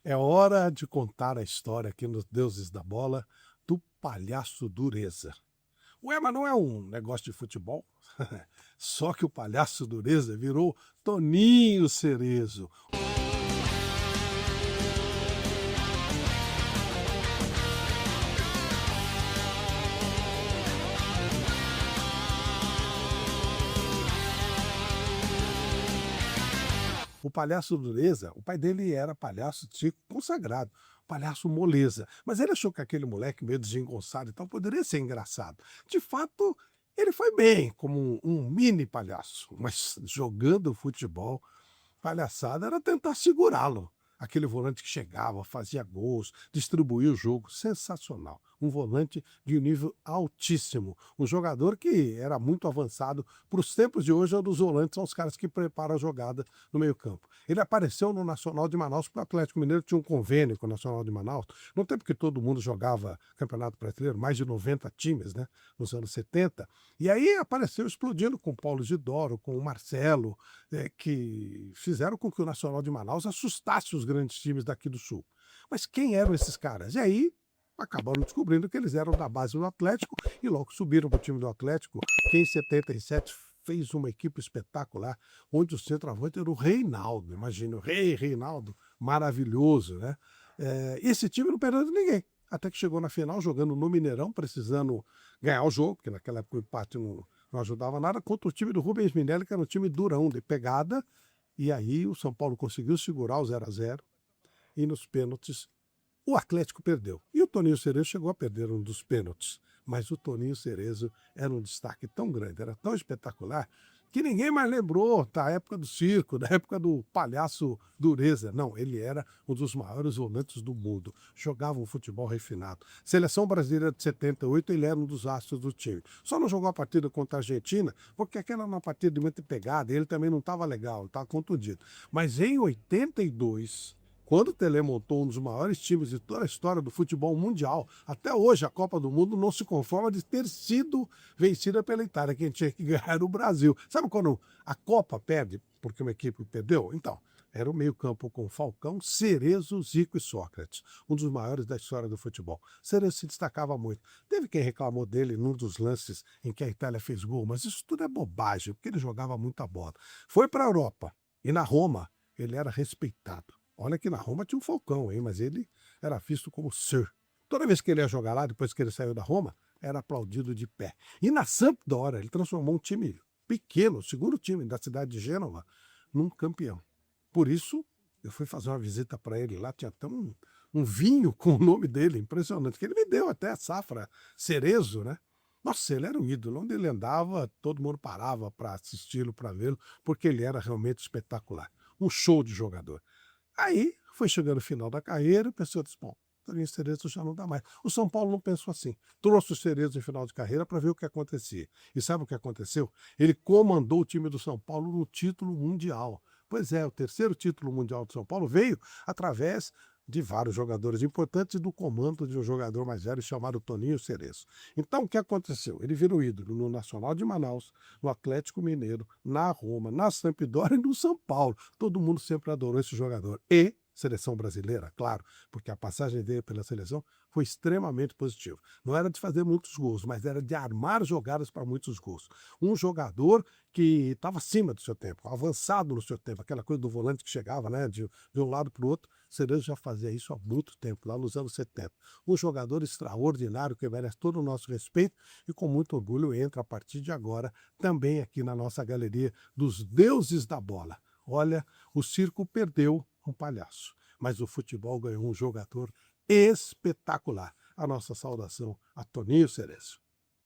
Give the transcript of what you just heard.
É hora de contar a história aqui nos Deuses da Bola do Palhaço Dureza. Ué, mas não é um negócio de futebol? Só que o Palhaço Dureza virou Toninho Cerezo. O Palhaço Dureza, o pai dele era palhaço circo consagrado, palhaço moleza. Mas ele achou que aquele moleque meio desengonçado e tal poderia ser engraçado. De fato, ele foi bem como um mini palhaço, mas jogando futebol, palhaçada era tentar segurá-lo. Aquele volante que chegava, fazia gols, distribuía o jogo. Sensacional. Um volante de um nível altíssimo. Um jogador que era muito avançado. Para os tempos de hoje, é um dos volantes, são os caras que preparam a jogada no meio-campo. Ele apareceu no Nacional de Manaus, porque o Atlético Mineiro tinha um convênio com o Nacional de Manaus. No tempo que todo mundo jogava Campeonato Brasileiro, mais de 90 times, né? Nos anos 70. E aí apareceu explodindo com o Paulo Isidoro, com o Marcelo, que fizeram com que o Nacional de Manaus assustasse os grandes times daqui do Sul. Mas quem eram esses caras? E aí acabaram descobrindo que eles eram da base do Atlético e logo subiram para o time do Atlético, que em 77 fez uma equipe espetacular, onde o centroavante era o Reinaldo. Imagina, o Rei Reinaldo, maravilhoso, né? Esse time não perdeu de ninguém. Até que chegou na final, jogando no Mineirão, precisando ganhar o jogo, porque naquela época o empate não ajudava nada, contra o time do Rubens Minelli, que era um time durão, de pegada, e aí o São Paulo conseguiu segurar o 0-0 e nos pênaltis o Atlético perdeu. E o Toninho Cerezo chegou a perder um dos pênaltis. Mas o Toninho Cerezo era um destaque tão grande, era tão espetacular, que ninguém mais lembrou da época do circo, da época do palhaço Dureza. Não, ele era um dos maiores volantes do mundo. Jogava um futebol refinado. Seleção brasileira de 78, ele era um dos astros do time. Só não jogou a partida contra a Argentina, porque aquela era uma partida de muita pegada, e ele também não estava legal, estava contundido. Mas em 82, quando o Pelé montou um dos maiores times de toda a história do futebol mundial, até hoje a Copa do Mundo não se conforma de ter sido vencida pela Itália. Quem tinha que ganhar era o Brasil. Sabe quando a Copa perde porque uma equipe perdeu? Então, era o meio-campo com Falcão, Cerezo, Zico e Sócrates, um dos maiores da história do futebol. Cerezo se destacava muito. Teve quem reclamou dele num dos lances em que a Itália fez gol, mas isso tudo é bobagem, porque ele jogava muita bola. Foi para a Europa e na Roma ele era respeitado. Olha que na Roma tinha um Falcão, hein? Mas ele era visto como Sir. Toda vez que ele ia jogar lá, depois que ele saiu da Roma, era aplaudido de pé. E na Sampdoria, ele transformou um time pequeno, o segundo time da cidade de Gênova, num campeão. Por isso, eu fui fazer uma visita para ele lá, tinha até um vinho com o nome dele, impressionante, que ele me deu até a safra Cerezo, né? Nossa, ele era um ídolo. Onde ele andava, todo mundo parava para assisti-lo, para vê-lo, porque ele era realmente espetacular. Um show de jogador. Aí foi chegando o final da carreira, a pessoa disse, bom, Toninho Cerezo já não dá mais. O São Paulo não pensou assim. Trouxe o Cerezo em final de carreira para ver o que acontecia. E sabe o que aconteceu? Ele comandou o time do São Paulo no título mundial. Pois é, o terceiro título mundial do São Paulo veio através de vários jogadores importantes e do comando de um jogador mais velho chamado Toninho Cerezo. Então, o que aconteceu? Ele virou ídolo no Nacional de Manaus, no Atlético Mineiro, na Roma, na Sampdoria e no São Paulo. Todo mundo sempre adorou esse jogador. E seleção brasileira, claro, porque a passagem dele pela seleção foi extremamente positiva. Não era de fazer muitos gols, mas era de armar jogadas para muitos gols. Um jogador que estava acima do seu tempo, avançado no seu tempo, aquela coisa do volante que chegava, né, de um lado para o outro. Cerezo já fazia isso há muito tempo, lá nos anos 70. Um jogador extraordinário que merece todo o nosso respeito e com muito orgulho entra a partir de agora também aqui na nossa galeria dos deuses da bola. Olha, o circo perdeu um palhaço, mas o futebol ganhou um jogador espetacular. A nossa saudação a Toninho Cerezo.